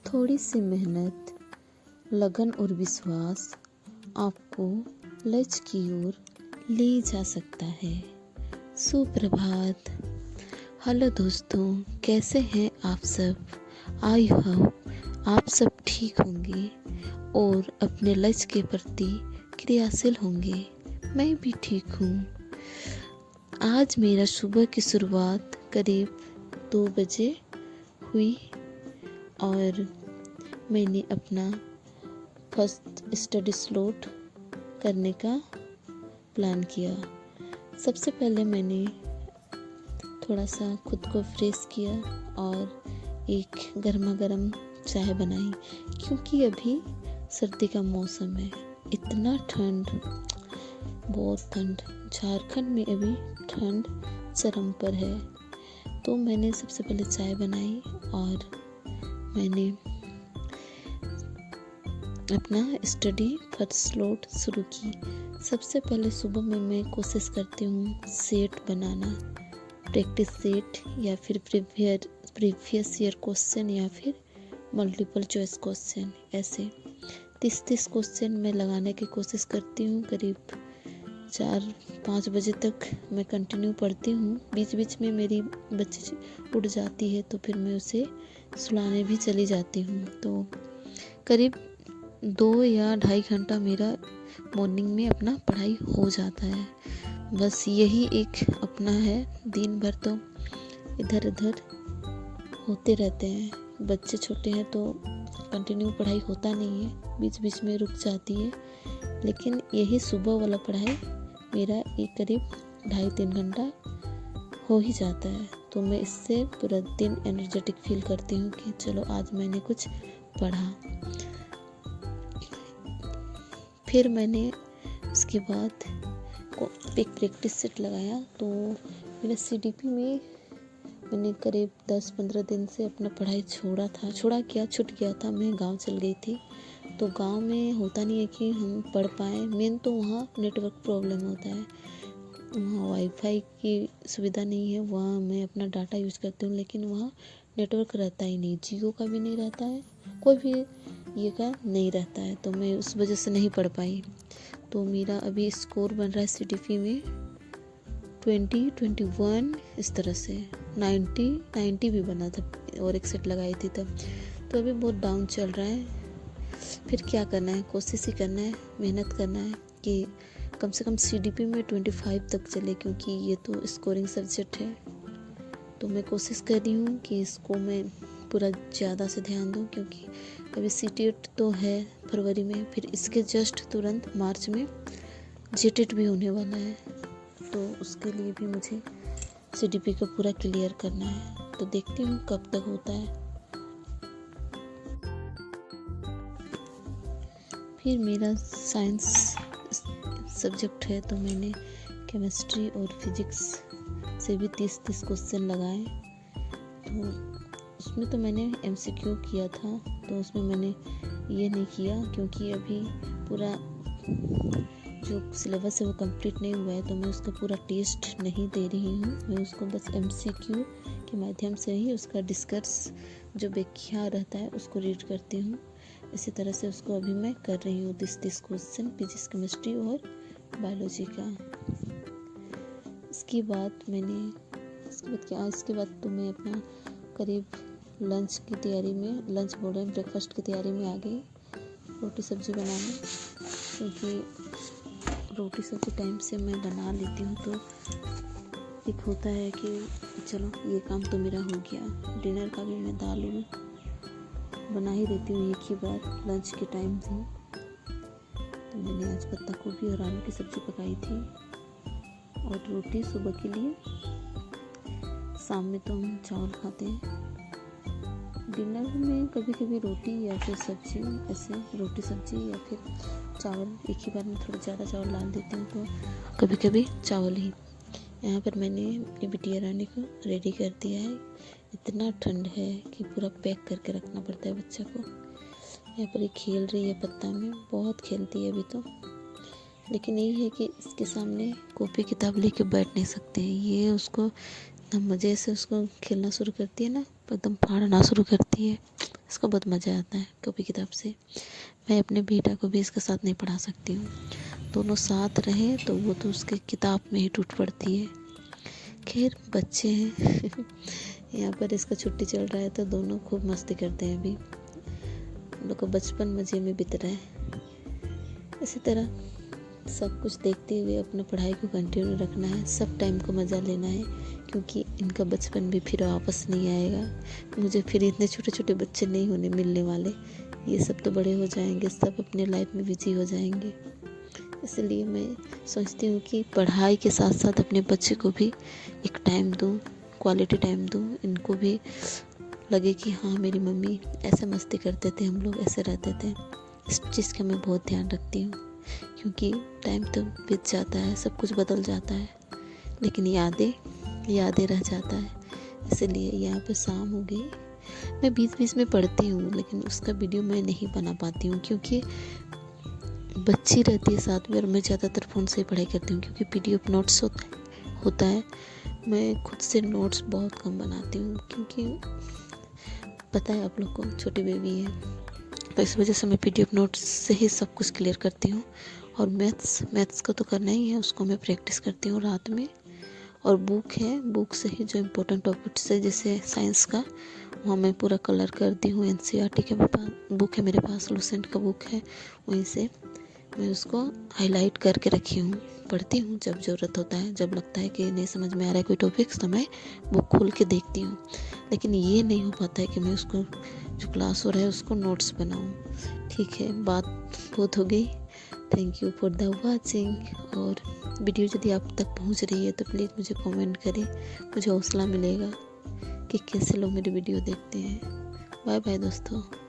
थोड़ी सी मेहनत, लगन और विश्वास आपको लक्ष्य की ओर ले जा सकता है। सुप्रभात। हेलो दोस्तों, कैसे हैं आप सब? आई होप आप सब ठीक होंगे और अपने लक्ष्य के प्रति क्रियाशील होंगे। मैं भी ठीक हूँ। आज मेरा सुबह की शुरुआत करीब 2 बजे हुई और मैंने अपना फर्स्ट स्टडी स्लॉट करने का प्लान किया। सबसे पहले मैंने थोड़ा सा खुद को फ्रेश किया और एक गर्मा गर्म चाय बनाई, क्योंकि अभी सर्दी का मौसम है। इतना ठंड, बहुत ठंड, झारखंड में अभी ठंड चरम पर है। तो मैंने सबसे पहले चाय बनाई और मैंने अपना स्टडी फर्स्ट स्लॉट शुरू की। सबसे पहले सुबह में मैं कोशिश करती हूँ सेट बनाना, प्रैक्टिस सेट या फिर प्रीवियस ईयर क्वेश्चन या फिर मल्टीपल चॉइस क्वेश्चन। ऐसे 30 क्वेश्चन मैं लगाने की कोशिश करती हूँ। करीब 4-5 बजे तक मैं कंटिन्यू पढ़ती हूँ। बीच बीच में मेरी बच्ची उठ जाती है तो फिर मैं उसे सुलाने भी चली जाती हूँ। तो करीब 2 या ढाई घंटा मेरा मॉर्निंग में अपना पढ़ाई हो जाता है। बस यही एक अपना है। दिन भर तो इधर उधर होते रहते हैं। बच्चे छोटे हैं तो कंटिन्यू पढ़ाई होता नहीं है, बीच बीच में रुक जाती है। लेकिन यही सुबह वाला पढ़ाई मेरा एक करीब 2.5-3 घंटा हो ही जाता है। तो मैं इससे पूरा दिन एनर्जेटिक फील करती हूँ कि चलो आज मैंने कुछ पढ़ा। फिर मैंने उसके बाद एक प्रैक्टिस सेट लगाया। तो मेरा CDP में मैंने करीब 10-15 दिन से अपना पढ़ाई छूट गया था। मैं गांव चल गई थी। तो गांव में होता नहीं है कि हम पढ़ पाएँ। मेन तो वहाँ नेटवर्क प्रॉब्लम होता है, वहाँ वाईफाई की सुविधा नहीं है। वहाँ मैं अपना डाटा यूज़ करती हूँ, लेकिन वहाँ नेटवर्क रहता ही नहीं। जियो का भी नहीं रहता है, कोई भी ये का नहीं रहता है। तो मैं उस वजह से नहीं पढ़ पाई। तो मेरा अभी स्कोर बन रहा है CDP में 20-21, इस तरह से 90 भी बना था और एक सेट लगाई थी तब। तो अभी बहुत डाउन चल रहा है। फिर क्या करना है, कोशिश ही करना है, मेहनत करना है कि कम से कम CDP में 25 तक चले, क्योंकि ये तो स्कोरिंग सब्जेक्ट है। तो मैं कोशिश कर रही हूँ कि इसको मैं पूरा ज़्यादा से ध्यान दूँ, क्योंकि अभी CTET तो है फरवरी में, फिर इसके जस्ट तुरंत मार्च में JTET भी होने वाला है। तो उसके लिए भी मुझे CDP को पूरा क्लियर करना है। तो देखती हूँ कब तक होता है। फिर मेरा साइंस सब्जेक्ट है, तो मैंने केमिस्ट्री और फिजिक्स से भी 30 क्वेश्चन लगाए। तो उसमें तो मैंने MCQ किया था, तो उसमें मैंने ये नहीं किया क्योंकि अभी पूरा जो सिलेबस है वो कंप्लीट नहीं हुआ है। तो मैं उसका पूरा टेस्ट नहीं दे रही हूँ। मैं उसको बस MCQ के माध्यम से ही उसका डिस्कस जो व्याख्या रहता है उसको रीड करती हूँ। इसी तरह से उसको अभी मैं कर रही हूँ 30 क्वेश्चन फिजिक्स, केमिस्ट्री और बायोलॉजी का। इसके बाद तो मैं अपना करीब लंच बोल रहे हैं, ब्रेकफास्ट की तैयारी में आ गई। रोटी सब्ज़ी बनाने, क्योंकि रोटी सब्ज़ी टाइम से मैं बना लेती हूँ। तो एक होता है कि चलो ये काम तो मेरा हो गया। डिनर का भी मैं दाल बना ही देती हूँ एक ही बार लंच के टाइम से। तो मैंने आज पत्ता गोभी और आलू की सब्ज़ी पकाई थी और रोटी सुबह के लिए। शाम में तो हम चावल खाते हैं। डिनर में कभी कभी रोटी या फिर सब्ज़ी, ऐसे रोटी सब्ज़ी या फिर चावल, एक ही बार में थोड़ा ज़्यादा चावल डाल देती हूँ। तो कभी कभी चावल ही। यहाँ पर मैंने अपनी बिटिया रानी को रेडी कर दिया है। इतना ठंड है कि पूरा पैक करके रखना पड़ता है बच्चा को। यहाँ पर ये खेल रही है पत्ता में, बहुत खेलती है अभी तो। लेकिन यही है कि इसके सामने कॉपी किताब लेके बैठ नहीं सकते हैं। ये उसको इतना मज़े से उसको खेलना शुरू करती है ना, एकदम फाड़ना शुरू करती है। इसको बहुत मज़ा आता है कॉपी किताब से। मैं अपने बेटा को भी इसके साथ नहीं पढ़ा सकती हूँ, दोनों साथ रहें तो वो तो उसके किताब में ही टूट पड़ती है। खैर बच्चे हैं यहाँ पर इसका छुट्टी चल रहा है तो दोनों खूब मस्ती करते हैं। अभी हम लोग का बचपन मज़े में बीत रहा है। इसी तरह सब कुछ देखते हुए अपना पढ़ाई को कंटिन्यू रखना है, सब टाइम को मज़ा लेना है, क्योंकि इनका बचपन भी फिर वापस नहीं आएगा। मुझे फिर इतने छोटे छोटे बच्चे नहीं होने मिलने वाले, ये सब तो बड़े हो जाएंगे, सब अपने लाइफ में बिजी हो जाएंगे। इसलिए मैं सोचती हूँ कि पढ़ाई के साथ साथ अपने बच्चे को भी एक टाइम दूँ, क्वालिटी टाइम दूँ, इनको भी लगे कि हाँ मेरी मम्मी ऐसे मस्ती करते थे, हम लोग ऐसे रहते थे। इस चीज़ का मैं बहुत ध्यान रखती हूँ, क्योंकि टाइम तो बीत जाता है, सब कुछ बदल जाता है, लेकिन यादें रह जाता है। इसलिए यहाँ पे शाम हो गई, मैं बीच बीच में पढ़ती हूँ, लेकिन उसका वीडियो मैं नहीं बना पाती हूँ क्योंकि बच्ची रहती है साथ में और मैं ज़्यादातर फ़ोन से ही पढ़ाई करती हूँ, क्योंकि PDF नोट्स होता है। मैं खुद से नोट्स बहुत कम बनाती हूँ, क्योंकि पता है आप लोग को छोटी बेबी है, तो इस वजह से मैं PDF नोट्स से ही सब कुछ क्लियर करती हूँ। और मैथ्स का तो करना ही है, उसको मैं प्रैक्टिस करती हूँ रात में। और बुक है, बुक से ही जो इम्पोर्टेंट टॉपिक्स है जैसे साइंस का, वहाँ मैं पूरा कलर करती हूँ। NCERT के बुक है मेरे पास, लुसेंट का बुक है, वहीं से मैं उसको हाईलाइट करके रखी हूँ। पढ़ती हूँ जब ज़रूरत होता है, जब लगता है कि नहीं समझ में आ रहा है कोई टॉपिक्स, तो मैं बुक खोल के देखती हूँ। लेकिन ये नहीं हो पाता है कि मैं उसको जो क्लास हो रहा है उसको नोट्स बनाऊँ। ठीक है, बात बहुत हो गई। Thank you for the watching. और वीडियो यदि आप तक पहुंच रही है तो प्लीज़ मुझे कमेंट करें, मुझे हौसला मिलेगा कि कैसे लोग मेरी वीडियो देखते हैं। बाय बाय दोस्तों।